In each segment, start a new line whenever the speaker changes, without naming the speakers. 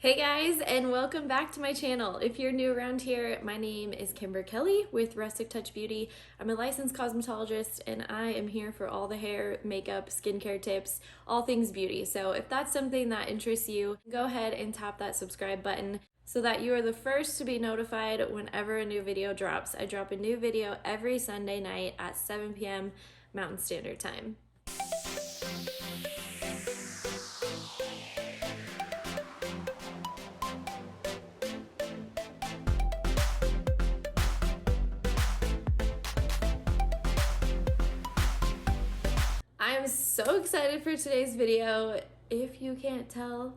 Hey guys, and welcome back to my channel. If you're new around here, my name is Kimber Kelly with Rustic Touch Beauty. I'm a licensed cosmetologist and I am here for all the hair, makeup, skincare tips, all things beauty. So if that's something that interests you, go ahead and tap that subscribe button so that you are the first to be notified whenever a new video drops. I drop a new video every Sunday night at 7 p.m. Mountain Standard Time. I'm so excited for today's video. If you can't tell,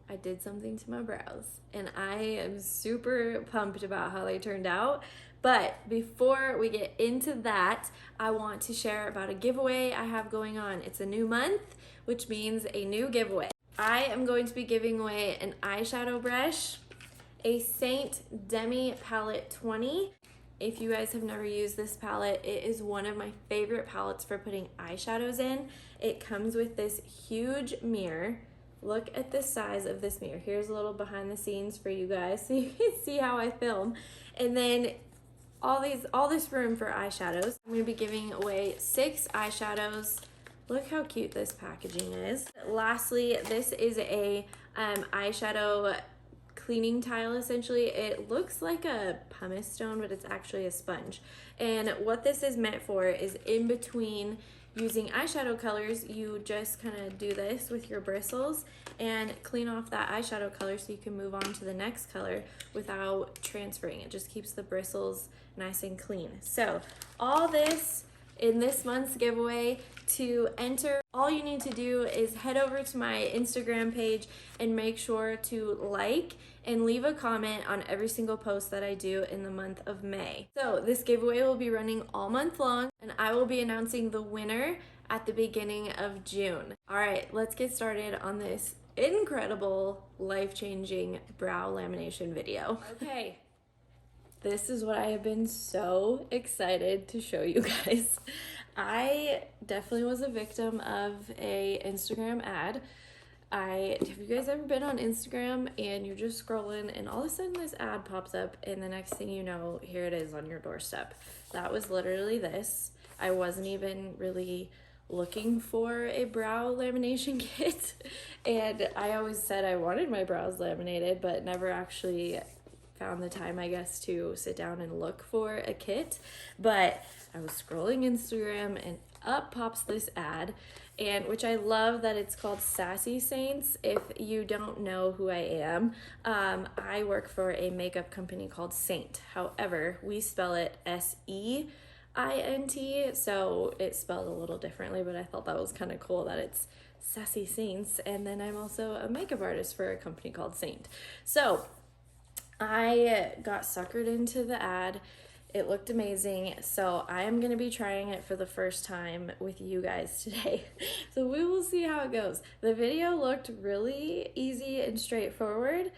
I did something to my brows and I am super pumped about how they turned out. But before we get into that, I want to share about a giveaway I have going on. It's a new month, which means a new giveaway. I am going to be giving away an eyeshadow brush, a Saint Demi Palette 20. If you guys have never used this palette, it is one of my favorite palettes for putting eyeshadows in. It comes with this huge mirror. Look at the size of this mirror. Here's a little behind the scenes for you guys so you can see how I film. And then all this room for eyeshadows. I'm gonna be giving away 6 eyeshadows. Look how cute this packaging is. Lastly, this is a eyeshadow cleaning tile. Essentially, it looks like a pumice stone, but it's actually a sponge. And what this is meant for is in between using eyeshadow colors, you just kind of do this with your bristles and clean off that eyeshadow color so you can move on to the next color without transferring. It just keeps the bristles nice and clean. So all this in this month's giveaway. To enter, all you need to do is head over to my Instagram page and make sure to like and leave a comment on every single post that I do in the month of May. So this giveaway will be running all month long and I will be announcing the winner at the beginning of June. All right, let's get started on this incredible, life-changing brow lamination video. Okay. This is what I have been so excited to show you guys. I definitely was a victim of a Instagram ad. Have you guys ever been on Instagram and you're just scrolling and all of a sudden this ad pops up and the next thing you know, here it is on your doorstep. That was literally this. I wasn't even really looking for a brow lamination kit. And I always said I wanted my brows laminated, but never actually found the time, I guess, to sit down and look for a kit. But I was scrolling Instagram and up pops this ad, and which I love that it's called Sassy Saints. If you don't know who I am, I work for a makeup company called Saint. However, we spell it S-E-I-N-T, so it's spelled a little differently, but I thought that was kind of cool that it's Sassy Saints. And then I'm also a makeup artist for a company called Saint. So I got suckered into the ad. It looked amazing. So I am going to be trying it for the first time with you guys today. So we will see how it goes. The video looked really easy and straightforward.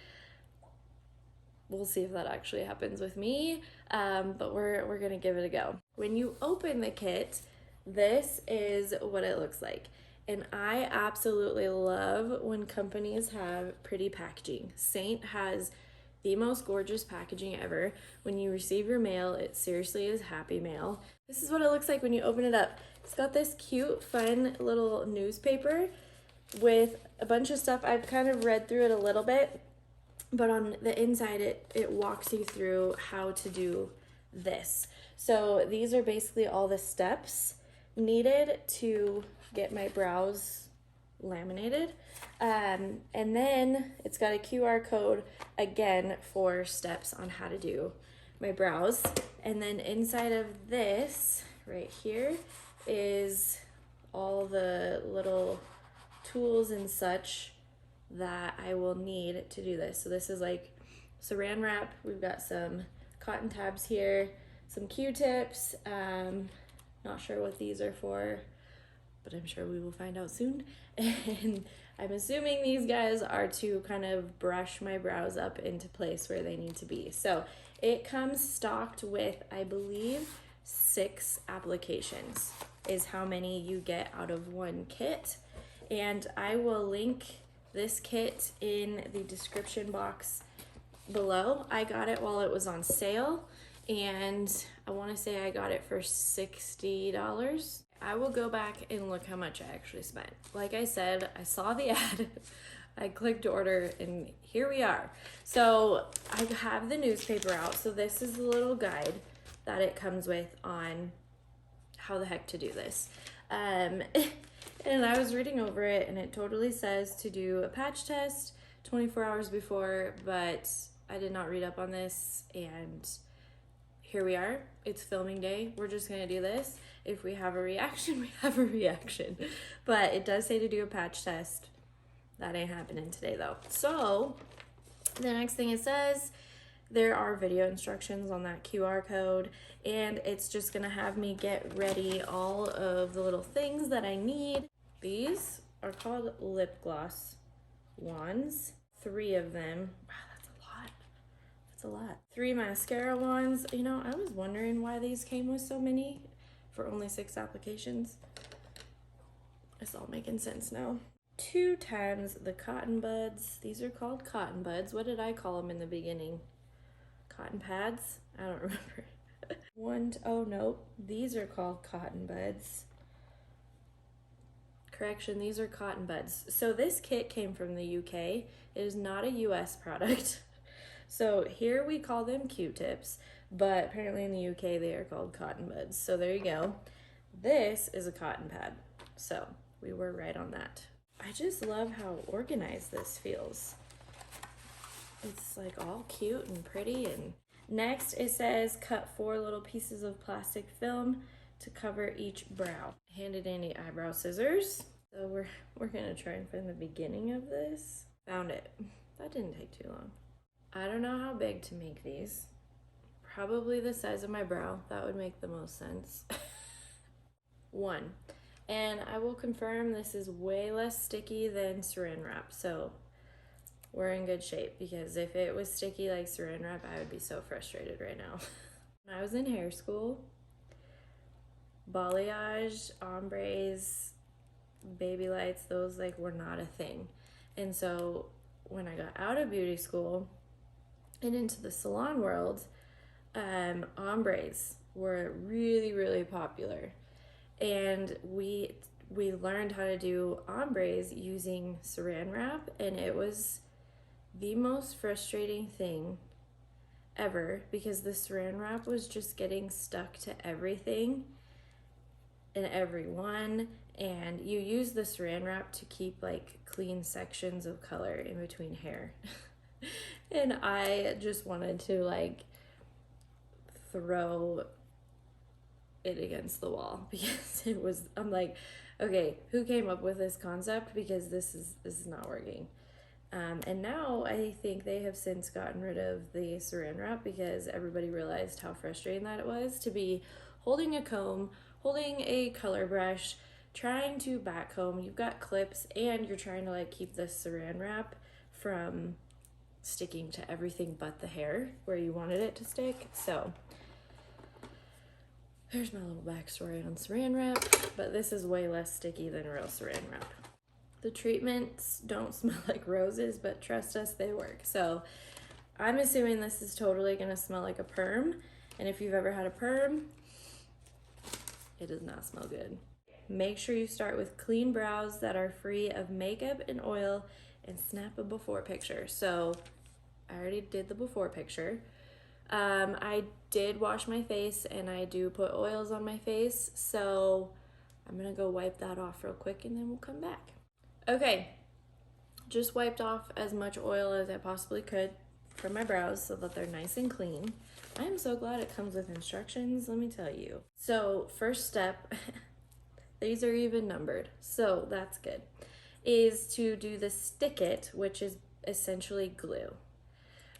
We'll see if that actually happens with me. But we're going to give it a go. When you open the kit, this is what it looks like. And I absolutely love when companies have pretty packaging. Saint has the most gorgeous packaging ever. When you receive your mail, it seriously is happy mail. This is what it looks like when you open it up. It's got this cute, fun little newspaper with a bunch of stuff. I've kind of read through it a little bit, but on the inside, it walks you through how to do this. So these are basically all the steps needed to get my brows laminated. And then it's got a QR code again for steps on how to do my brows. And then inside of this right here is all the little tools and such that I will need to do this. So this is like saran wrap. We've got some cotton tabs here, some Q-tips. Not sure what these are for, but I'm sure we will find out soon. And I'm assuming these guys are to kind of brush my brows up into place where they need to be. So it comes stocked with, I believe, 6 applications is how many you get out of one kit. And I will link this kit in the description box below. I got it while it was on sale, and I want to say I got it for $60. I will go back and look how much I actually spent. Like I said, I saw the ad, I clicked order, and here we are. So I have the newspaper out. So this is the little guide that it comes with on how the heck to do this. And I was reading over it, and it totally says to do a patch test 24 hours before, but I did not read up on this, and here we are. It's filming day. We're just gonna do this. If we have a reaction, we have a reaction. But it does say to do a patch test. That ain't happening today though. So the next thing it says, there are video instructions on that QR code, and it's just gonna have me get ready all of the little things that I need. These are called lip gloss wands. 3 of them. Wow, that's a lot. That's a lot. 3 mascara wands. You know, I was wondering why these came with so many for only 6 applications. It's all making sense now. 2 times the cotton buds. These are called cotton buds. What did I call them in the beginning? Cotton pads? I don't remember. Oh no, these are called cotton buds. Correction, these are cotton buds. So this kit came from the UK. It is not a US product. So here we call them Q-tips, but apparently in the UK they are called cotton buds. So there you go. This is a cotton pad. So we were right on that. I just love how organized this feels. It's like all cute and pretty. And next it says cut 4 little pieces of plastic film to cover each brow. Handy dandy eyebrow scissors. So we're gonna try and find the beginning of this. Found it. That didn't take too long. I don't know how big to make these. Probably the size of my brow. That would make the most sense. 1. And I will confirm this is way less sticky than saran wrap. So we're in good shape, because if it was sticky like saran wrap, I would be so frustrated right now. When I was in hair school, balayage, ombres, baby lights, those like were not a thing. And so when I got out of beauty school and into the salon world, ombres were really, really popular. And we learned how to do ombres using saran wrap, and it was the most frustrating thing ever, because the saran wrap was just getting stuck to everything and everyone, and you use the saran wrap to keep like clean sections of color in between hair. And I just wanted to like throw it against the wall, because it was, I'm like, okay, who came up with this concept? Because this is not working. And now I think they have since gotten rid of the saran wrap, because everybody realized how frustrating that it was to be holding a comb, holding a color brush, trying to back comb. You've got clips, and you're trying to like keep the saran wrap from sticking to everything but the hair where you wanted it to stick. So there's my little backstory on saran wrap, but this is way less sticky than real saran wrap. The treatments don't smell like roses, but trust us, they work. So I'm assuming this is totally gonna smell like a perm, and if you've ever had a perm, it does not smell good. Make sure you start with clean brows that are free of makeup and oil, and snap a before picture. So I already did the before picture. I did wash my face, and I do put oils on my face, so I'm gonna go wipe that off real quick, and then we'll come back. Okay, just wiped off as much oil as I possibly could from my brows so that they're nice and clean. I am so glad it comes with instructions, let me tell you. So first step, these are even numbered, so that's good, is to do the stick it, which is essentially glue.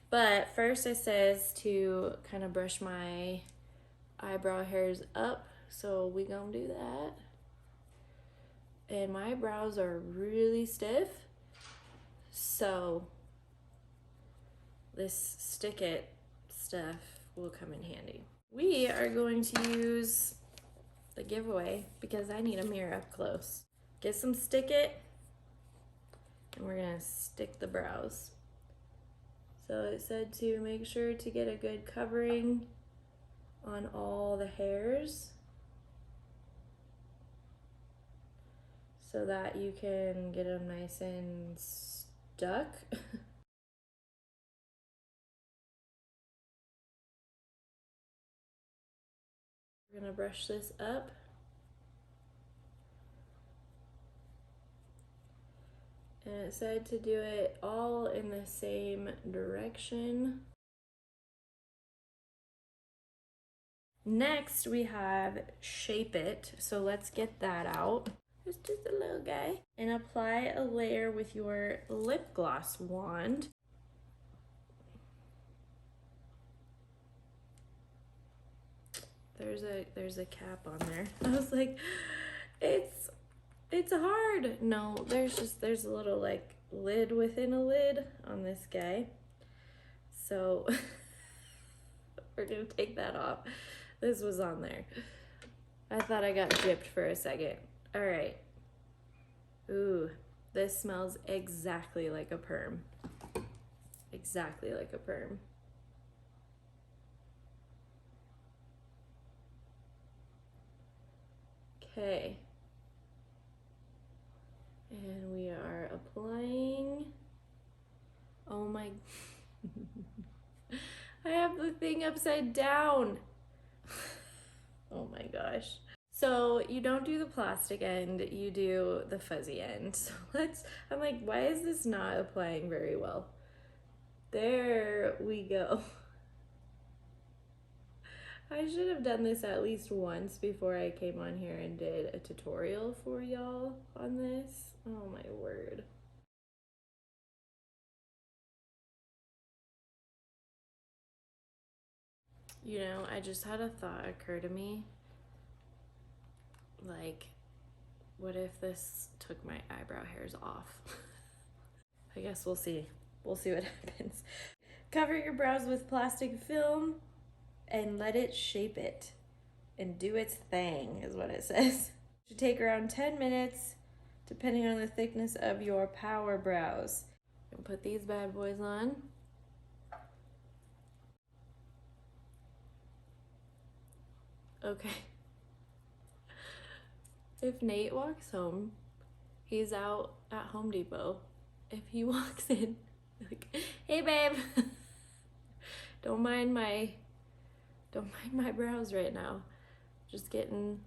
But first it says to kind of brush my eyebrow hairs up, so we gonna do that. And my brows are really stiff, so this stick it stuff will come in handy. We are going to use the giveaway because I need a mirror up close. Get some stick it, and we're gonna stick the brows. So it said to make sure to get a good covering on all the hairs so that you can get them nice and stuck. We're gonna brush this up. And it said to do it all in the same direction. Next we have shape it. So let's get that out. It's just a little guy. And apply a layer with your lip gloss wand. There's a cap on there. I was like, it's hard. No, there's a little like lid within a lid on this guy. So we're gonna take that off. This was on there. I thought I got gypped for a second. All right. Ooh, this smells exactly like a perm. Exactly like a perm. Okay. And we are applying. Oh my. I have the thing upside down. Oh my gosh. So you don't do the plastic end, you do the fuzzy end. So I'm like, why is this not applying very well? There we go. I should have done this at least once before I came on here and did a tutorial for y'all on this. Oh my word. You know, I just had a thought occur to me. Like, what if this took my eyebrow hairs off? I guess we'll see. We'll see what happens. Cover your brows with plastic film and let it shape it and do its thing, is what it says. It should take around 10 minutes, depending on the thickness of your power brows. And put these bad boys on. Okay. If Nate walks home, he's out at Home Depot. If he walks in, like, hey babe, don't mind my brows right now. Just getting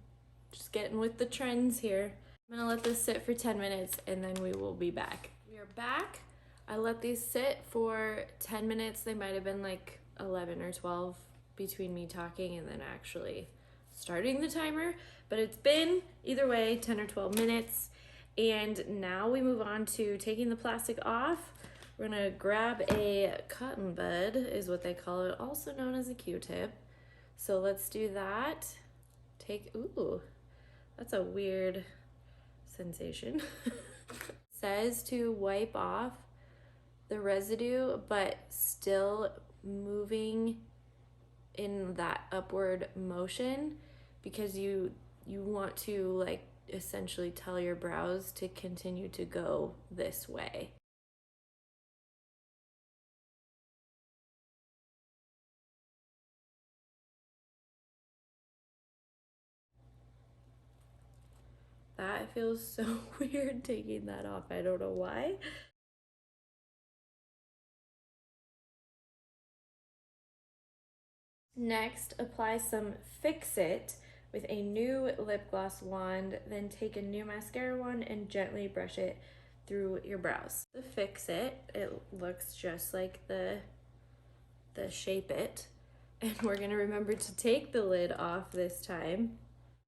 with the trends here. I'm gonna let this sit for 10 minutes and then we will be back. We are back. I let these sit for 10 minutes. They might have been like 11 or 12 between me talking and then actually starting the timer, but it's been either way 10 or 12 minutes. And now we move on to taking the plastic off. We're gonna grab a cotton bud, is what they call it, also known as a Q-tip. So let's do that. Ooh, that's a weird sensation. It says to wipe off the residue, but still moving in that upward motion because you want to like essentially tell your brows to continue to go this way. That feels so weird taking that off. I don't know why. Next, apply some Fix It with a new lip gloss wand, then take a new mascara wand and gently brush it through your brows. The Fix It, it looks just like the Shape It. And we're gonna remember to take the lid off this time,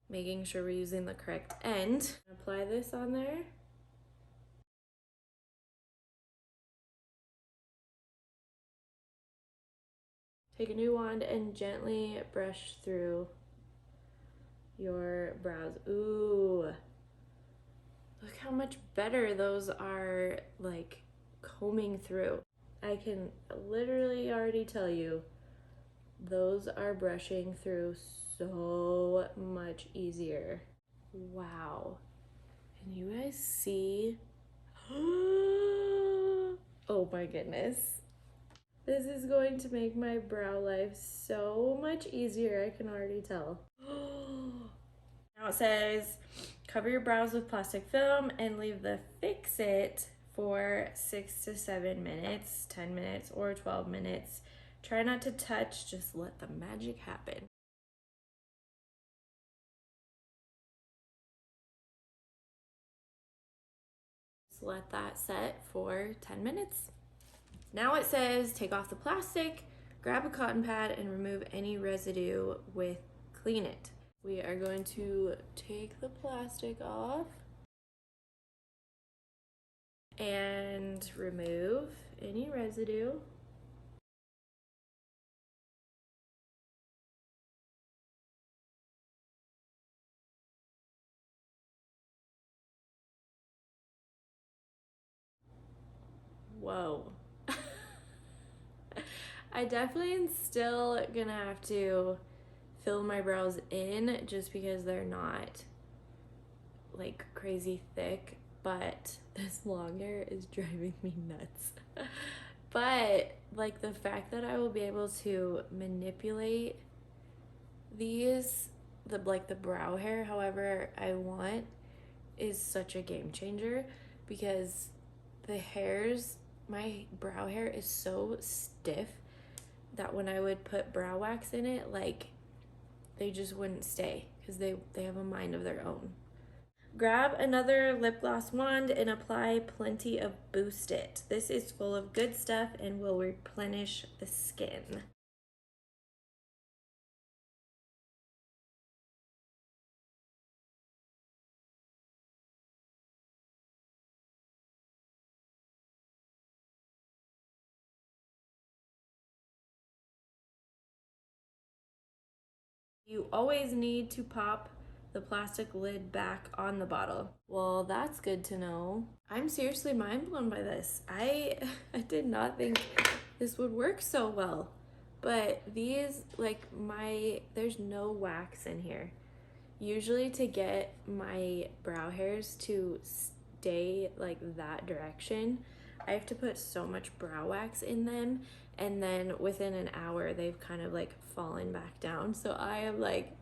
making sure we're using the correct end. Apply this on there. Take a new wand and gently brush through your brows. Ooh, look how much better those are, like combing through. I can literally already tell you those are brushing through so much easier. Wow. Can you guys see Oh my goodness. This is going to make my brow life so much easier, I can already tell. Now it says, cover your brows with plastic film and leave the fix it for 6 to 7 minutes, 10 minutes, or 12 minutes. Try not to touch, just let the magic happen. Just let that set for 10 minutes. Now it says, take off the plastic, grab a cotton pad, and remove any residue with Clean It. We are going to take the plastic off and remove any residue. Whoa. I definitely am still gonna have to fill my brows in just because they're not like crazy thick, but this long hair is driving me nuts. But like the fact that I will be able to manipulate these, the brow hair however I want, is such a game changer, because the hairs, my brow hair is so stiff that when I would put brow wax in it, like they just wouldn't stay because they have a mind of their own. Grab another lip gloss wand and apply plenty of Boost It. This is full of good stuff and will replenish the skin. You always need to pop the plastic lid back on the bottle. Well, that's good to know. I'm seriously mind blown by this. I did not think this would work so well. But these, like there's no wax in here. Usually to get my brow hairs to stay like that direction, I have to put so much brow wax in them, and then within an hour they've kind of like fallen back down. So I am like,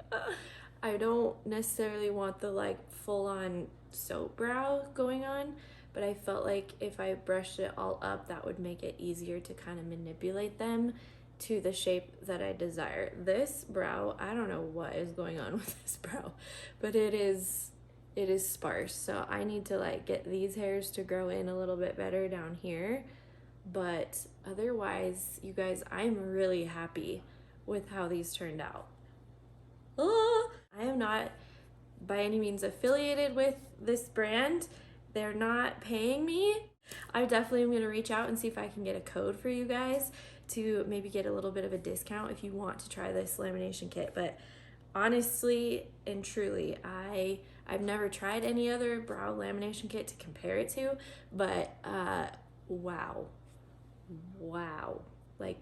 I don't necessarily want the like full-on soap brow going on, but I felt like if I brushed it all up, that would make it easier to kind of manipulate them to the shape that I desire. This brow, I don't know what is going on with this brow, but it is sparse. So I need to like get these hairs to grow in a little bit better down here. But otherwise, you guys, I'm really happy with how these turned out. I am not by any means affiliated with this brand. They're not paying me. I definitely am going to reach out and see if I can get a code for you guys to maybe get a little bit of a discount if you want to try this lamination kit. But honestly and truly, I've never tried any other brow lamination kit to compare it to, but wow, like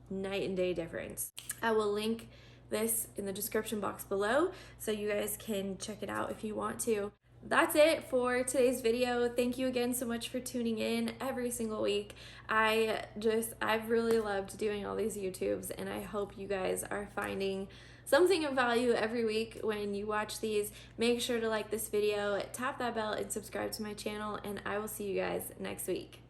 night and day difference. I will link this in the description box below so you guys can check it out if you want to. That's it for today's video. Thank you again so much for tuning in every single week. I've really loved doing all these YouTubes, and I hope you guys are finding something of value every week when you watch these. Make sure to like this video, tap that bell, and subscribe to my channel, and I will see you guys next week.